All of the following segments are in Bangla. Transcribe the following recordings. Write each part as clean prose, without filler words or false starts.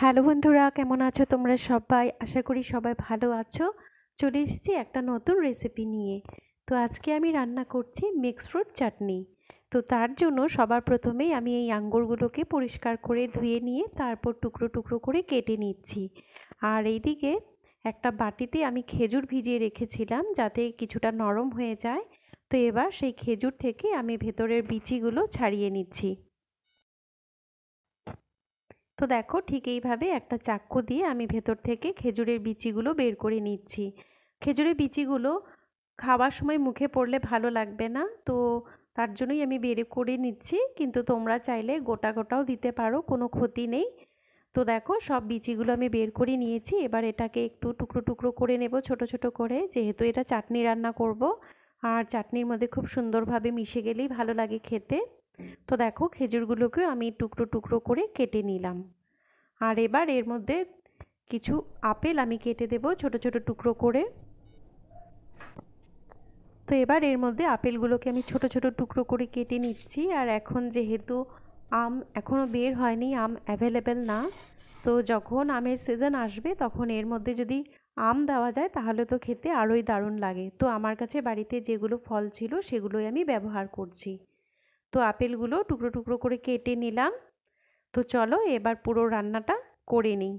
হ্যালো বন্ধুরা, কেমন আছো তোমরা সবাই? আশা করি সবাই ভালো আছো। চলে এসেছি একটা নতুন রেসিপি নিয়ে। তো আজকে আমি রান্না করছি মিক্স ফ্রুট চাটনি। তো তার জন্য সবার প্রথমেই আমি এই আঙ্গুরগুলোকে পরিষ্কার করে ধুয়ে নিয়ে তারপর টুকরো টুকরো করে কেটে নিচ্ছি। আর এইদিকে একটা বাটিতে আমি খেজুর ভিজিয়ে রেখেছিলাম যাতে কিছুটা নরম হয়ে যায়। তো এবার সেই খেজুর থেকে আমি ভেতরের বিচিগুলো ছাড়িয়ে নিচ্ছি। তো দেখো ঠিক এইভাবে একটা চাকু দিয়ে আমি ভেতর থেকে খেজুরের বিচিগুলো বের করে নিচ্ছি। খেজুরের বিচিগুলো খাওয়ার সময় মুখে পড়লে ভালো লাগবে না, তো তার জন্যই আমি বের করে নিচ্ছি, কিন্তু তোমরা চাইলে গোটা গোটাও দিতে পারো, কোনো ক্ষতি নেই। তো দেখো সব বিচিগুলো আমি বের করে নিয়েছি। এবার এটাকে একটু টুকরো টুকরো করে নেব ছোট ছোট করে, যেহেতু এটা চাটনি রান্না করব আর চাটনির মধ্যে খুব সুন্দরভাবে মিশে গেলেই ভালো লাগে খেতে। তো দেখো খেজুরগুলোকে আমি টুকরো টুকরো করে কেটে নিলাম। আর এবার এর মধ্যে কিছু আপেল আমি কেটে দেব ছোট ছোট টুকরো করে। তো এবার এর মধ্যে আপেলগুলোকে আমি ছোট ছোট টুকরো করে কেটে নিচ্ছি। আর এখন যেহেতু আম এখনও বের হয়নি, আম অ্যাভেলেবেল না, তো যখন আমের সিজন আসবে তখন এর মধ্যে যদি আম দেওয়া যায় তাহলে তো খেতে আরোই দারুণ লাগে। তো আমার কাছে বাড়িতে যেগুলো ফল ছিল সেগুলোই আমি ব্যবহার করছি। তো আপেলগুলো টুকরো টুকরো করে কেটে নিলাম। তো চলো এবার পুরো রান্নাটা করে নিই।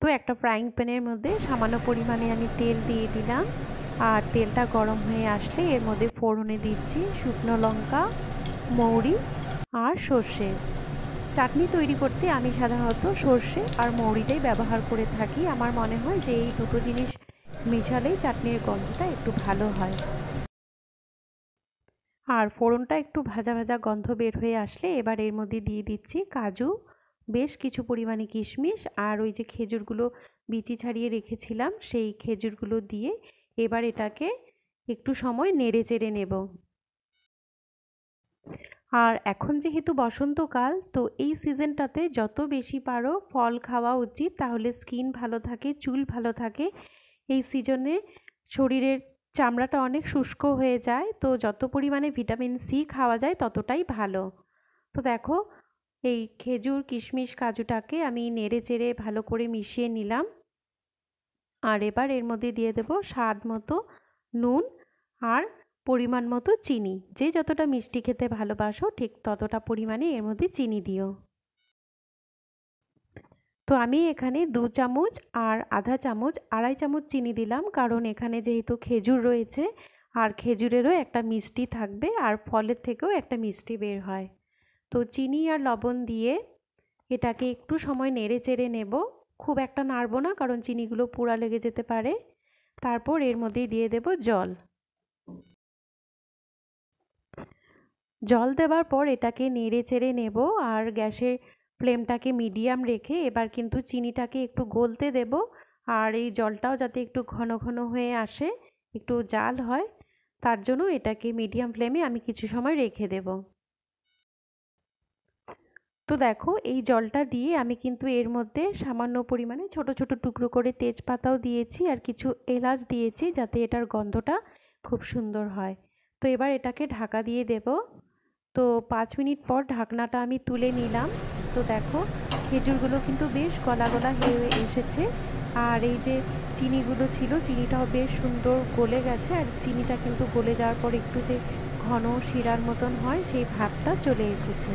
তো একটা ফ্রাইং প্যানের মধ্যে সামান্য পরিমাণে আমি তেল দিয়ে দিলাম। আর তেলটা গরম হয়ে আসলে এর মধ্যে ফোড়নে দিচ্ছি শুকনো লঙ্কা, মৌরি আর সর্ষে। চাটনি তৈরি করতে আমি সাধারণত সর্ষে আর মৌরিটাই ব্যবহার করে থাকি। আমার মনে হয় যে এই দুটো জিনিস মেশালেই চাটনির গন্ধটা একটু ভালো হয়। আর ফোড়নটা একটু ভাজা ভাজা গন্ধ বের হয়ে আসলে এবার এর মধ্যে দিয়ে দিচ্ছি কাজু, বেশ কিছু পরিমাণে কিশমিশ, আর ওই যে খেজুরগুলো বিচি ছাড়িয়ে রেখেছিলাম সেই খেজুরগুলো দিয়ে এবার এটাকে একটু সময় নেড়ে চেড়ে নেব। আর এখন যেহেতু বসন্তকাল, তো এই সিজনটাতে যত বেশি পারো ফল খাওয়া উচিত, তাহলে স্কিন ভালো থাকে, চুল ভালো থাকে। এই সিজনে শরীরের চামড়াটা অনেক শুষ্ক হয়ে যায়, তো যত পরিমাণে ভিটামিন সি খাওয়া যায় ততটাই ভালো। তো দেখো এই খেজুর কিশমিশ কাজুটাকে আমি নেড়ে চেড়ে ভালো করে মিশিয়ে নিলাম। আর এবার এর মধ্যে দিয়ে দেব স্বাদ মতো নুন আর পরিমাণ মতো চিনি। যে যতটা মিষ্টি খেতে ভালোবাসো ঠিক ততটা পরিমাণে এর মধ্যে চিনি দিও। তো আমি এখানে 2 চামচ আর আধা চামচ 2.5 চামচ চিনি দিলাম, কারণ এখানে যেহেতু খেজুর রয়েছে আর খেজুরেরও একটা মিষ্টি থাকবে আর ফলের থেকেও একটা মিষ্টি বের হয়। তো চিনি আর লবণ দিয়ে এটাকে একটু সময় নেড়ে চেড়ে নেব। খুব একটা নাড়বো না, কারণ চিনিগুলো পুড়া লেগে যেতে পারে। তারপর এর মধ্যেই দিয়ে দেব জল। জল দেওয়ার পর এটাকে নেড়ে চেড়ে নেব। আর গ্যাসের ফ্লেমটাকে মিডিয়াম রেখে এবার কিন্তু চিনিটাকে একটু গলতে দেব। আর এই জলটাও যাতে একটু ঘন ঘন হয়ে আসে, একটু জাল হয়, তার জন্য এটাকে মিডিয়াম ফ্লেমে আমি কিছু সময় রেখে দেব। তো দেখো এই জলটা দিয়ে আমি কিন্তু এর মধ্যে সামান্য পরিমাণে ছোট ছোট টুকরো করে তেজপাতাও দিয়েছি আর কিছু এলাচ দিয়েছি, যাতে এটার গন্ধটা খুব সুন্দর হয়। তো এবার এটাকে ঢাকা দিয়ে দেব। তো 5 মিনিট পর ঢাকনাটা আমি তুলে নিলাম। তো দেখো খেজুরগুলো কিন্তু বেশ গলা গলা হয়ে এসেছে। আর এই যে চিনিগুলো ছিল, চিনিটাও বেশ সুন্দর গলে গেছে। আর চিনিটা কিন্তু গলে যাওয়ার পর একটু যে ঘন শিরার মতন হয় সেই ভাবটা চলে এসেছে।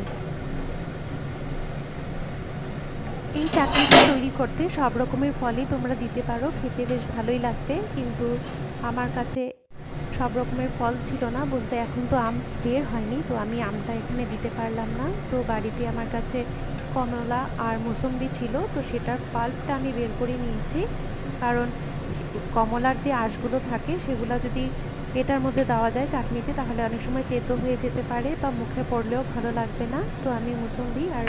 এই চাটনিটা তৈরি করতে সব রকমের ফলই তোমরা দিতে পারো, খেতে বেশ ভালোই লাগবে। কিন্তু আমার কাছে সব রকমের ফল ছিল না বলতে, এখন তো আম বের হয়নি, তো আমি আমটা এখানে দিতে পারলাম না। তো বাড়িতে আমার কাছে কমলা আর মৌসম্বি ছিল, তো সেটার পাল্পটা আমি বের করে নিয়েছি। কারণ কমলার যে আঁশগুলো থাকে সেগুলো যদি এটার মধ্যে দেওয়া যায় চাটনিতে, তাহলে অনেক সময় তেতো হয়ে যেতে পারে বা মুখে পড়লেও ভালো লাগবে না। তো আমি মৌসম্বি আর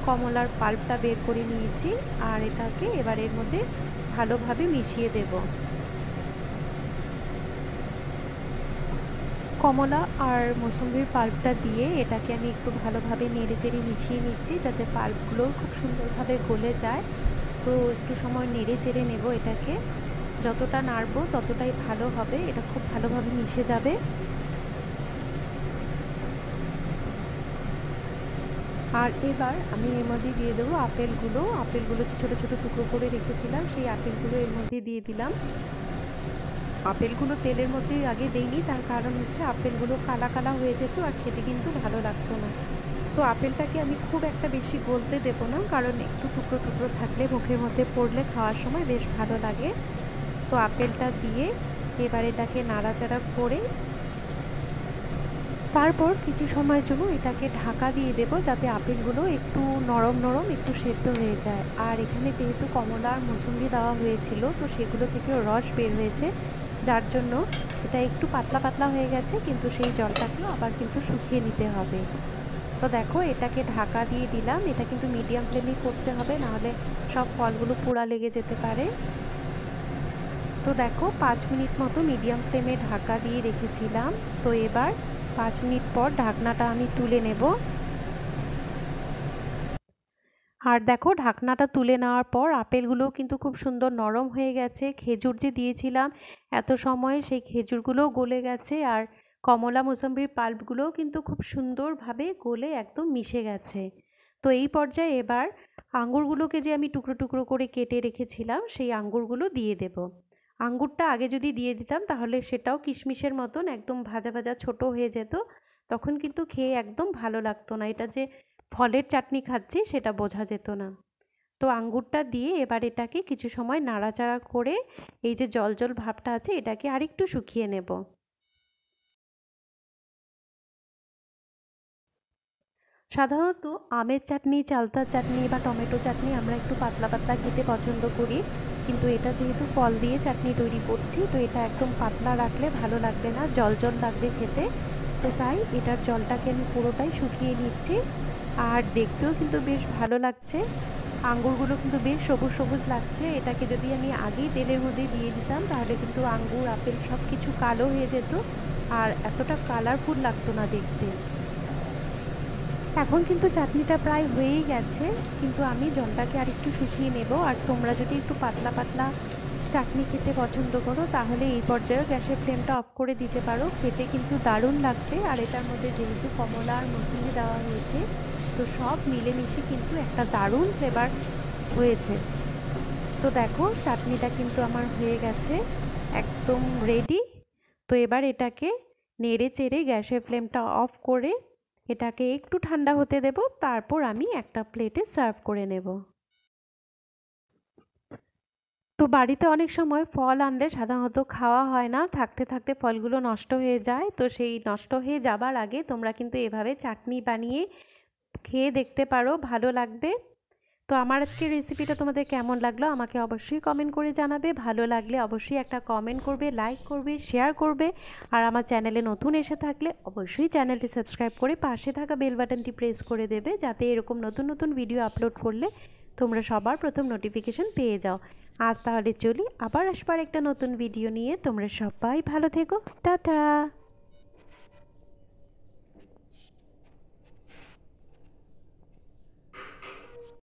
কমলার পাল্পটা বের করে নিয়েছি। আর এটাকে এবার এর মধ্যে ভালোভাবে মিশিয়ে দেব। কমলা আর মৌসম্বির পাল্পটা দিয়ে এটাকে আমি একটু ভালোভাবে নেড়ে চেড়ে মিশিয়ে নিচ্ছি, যাতে পাল্পগুলো খুব সুন্দরভাবে গলে যায়। তো একটু সময় নেড়ে চেড়ে নেব এটাকে। যতটা নাড়বো ততটাই ভালো হবে, এটা খুব ভালোভাবে মিশে যাবে। আর এবার আমি এর মধ্যে দিয়ে দেবো আপেলগুলো ছোটো ছোটো টুকরো করে রেখেছিলাম, সেই আপেলগুলো এর মধ্যে দিয়ে দিলাম। আপেলগুলো তেলের মধ্যে আগে দেইনি, তার কারণ হচ্ছে আপেলগুলো কালা কালা হয়ে যেত আর খেতে কিন্তু ভালো লাগতো না। তো আপেলটাকে আমি খুব একটা বেশি গলতে দেবো না, কারণ একটু টুকরো টুকরো থাকলে মুখের মধ্যে পড়লে খাওয়ার সময় বেশ ভালো লাগে। তো আপেলটা দিয়ে এবার এটাকে নাড়াচাড়া করে তারপর কিছু সময়ের জন্য এটাকে ঢাকা দিয়ে দেব, যাতে আপেলগুলো একটু নরম নরম একটু সেদ্ধ হয়ে যায়। আর এখানে যেহেতু কমলা আর মৌসুম্বি দেওয়া হয়েছিল, তো সেগুলো থেকেও রস বের হয়েছে, যার জন্য এটা একটু পাতলা পাতলা হয়ে গেছে, কিন্তু সেই জলটাকেও আবার কিন্তু শুকিয়ে নিতে হবে। তো দেখো এটাকে ঢাকা দিয়ে দিলাম। এটা কিন্তু মিডিয়াম ফ্লেমেই করতে হবে, নাহলে সব ফলগুলো পোড়া লেগে যেতে পারে। তো দেখো 5 মিনিট মতো মিডিয়াম ফ্লেমে ঢাকা দিয়ে রেখেছিলাম। তো এবার 5 মিনিট পর ঢাকনাটা আমি তুলে নেব। আর দেখো ঢাকনাটা তুলে নেওয়ার পর আপেলগুলোও কিন্তু খুব সুন্দর নরম হয়ে গেছে। খেজুর যে দিয়েছিলাম এত সময়, সেই খেজুরগুলোও গলে গেছে, আর কমলা মোসাম্বির পাল্পগুলোও কিন্তু খুব সুন্দরভাবে গলে একদম মিশে গেছে। তো এই পর্যায়ে এবার আঙুরগুলোকে যে আমি টুকরো টুকরো করে কেটে রেখেছিলাম, সেই আঙুরগুলো দিয়ে দেব। আঙুরটা আগে যদি দিয়ে দিতাম তাহলে সেটাও কিশমিশের মতন একদম ভাজা ভাজা ছোট হয়ে যেত, তখন কিন্তু খেয়ে একদম ভালো লাগতো না, এটা যে ফলের চাটনি খাচ্ছি সেটা বোঝা যেত না। তো আঙ্গুরটা দিয়ে এবার এটাকে কিছু সময় নাড়াচাড়া করে এই যে জল জল ভাবটা আছে এটাকে আরেকটু শুকিয়ে নেব। সাধারণত আমের চাটনি, চালতার চাটনি বা টমেটো চাটনি আমরা একটু পাতলা পাতলা খেতে পছন্দ করি, কিন্তু এটা যেহেতু ফল দিয়ে চাটনি তৈরি করছি, তো এটা একদম পাতলা রাখলে ভালো লাগবে না, জল জল লাগবে খেতে। তো তাই এটার জলটাকে আমি পুরোটাই শুকিয়ে নিচ্ছি। আর দেখতেও কিন্তু বেশ ভালো লাগছে, আঙ্গুরগুলো কিন্তু বেশ সবুজ সবুজ লাগছে। এটাকে যদি আমি আগেই তেলের মধ্যে দিয়ে দিতাম তাহলে কিন্তু আঙ্গুর আপেল সব কিছু কালো হয়ে যেত, আর এতটা কালারফুল লাগতো না দেখতে। এখন কিন্তু চাটনিটা প্রায় হয়েই গেছে, কিন্তু আমি জলটাকে আরেকটু শুকিয়ে নেব। আর তোমরা যদি একটু পাতলা পাতলা চাটনি খেতে পছন্দ করো তাহলে এই পর্যায়েও গ্যাসের ফ্লেমটা অফ করে দিতে পারো, খেতে কিন্তু দারুণ লাগবে। আর এটার মধ্যে যেহেতু কমলা আর মৌসুমি দেওয়া হয়েছে, তো সব মিলেমিশে কিন্তু একটা দারুণ ফ্লেভার হয়েছে। তো দেখো চাটনিটা কিন্তু আমার হয়ে গেছে, একদম রেডি। তো এবার এটাকে নেড়ে চেড়ে গ্যাসের ফ্লেমটা অফ করে এটাকে একটু ঠান্ডা হতে দেব, তারপর আমি একটা প্লেটে সার্ভ করে নেব। তো বাড়িতে অনেক সময় ফল আনলে সাধারণত খাওয়া হয় না, থাকতে থাকতে ফলগুলো নষ্ট হয়ে যায়। তো সেই নষ্ট হয়ে যাবার আগে তোমরা কিন্তু এভাবে চাটনি বানিয়ে খেয়ে দেখতে পারো, ভালো লাগবে। তো আমার আজকের রেসিপিটা তোমাদের কেমন লাগলো আমাকে অবশ্যই কমেন্ট করে জানাবে। ভালো লাগলে অবশ্যই একটা কমেন্ট করবে, লাইক করবে, শেয়ার করবে। আর আমার চ্যানেলে নতুন এসে থাকলে অবশ্যই চ্যানেলটি সাবস্ক্রাইব করে পাশে থাকা বেল বাটনটি প্রেস করে দেবে, যাতে এরকম নতুন নতুন ভিডিও আপলোড করলে তোমরা সবার প্রথম নোটিফিকেশন পেয়ে যাও। আজ তাহলে চলি, আবার আসবার একটা নতুন ভিডিও নিয়ে। তোমরা সবাই ভালো থেকো, টাটা।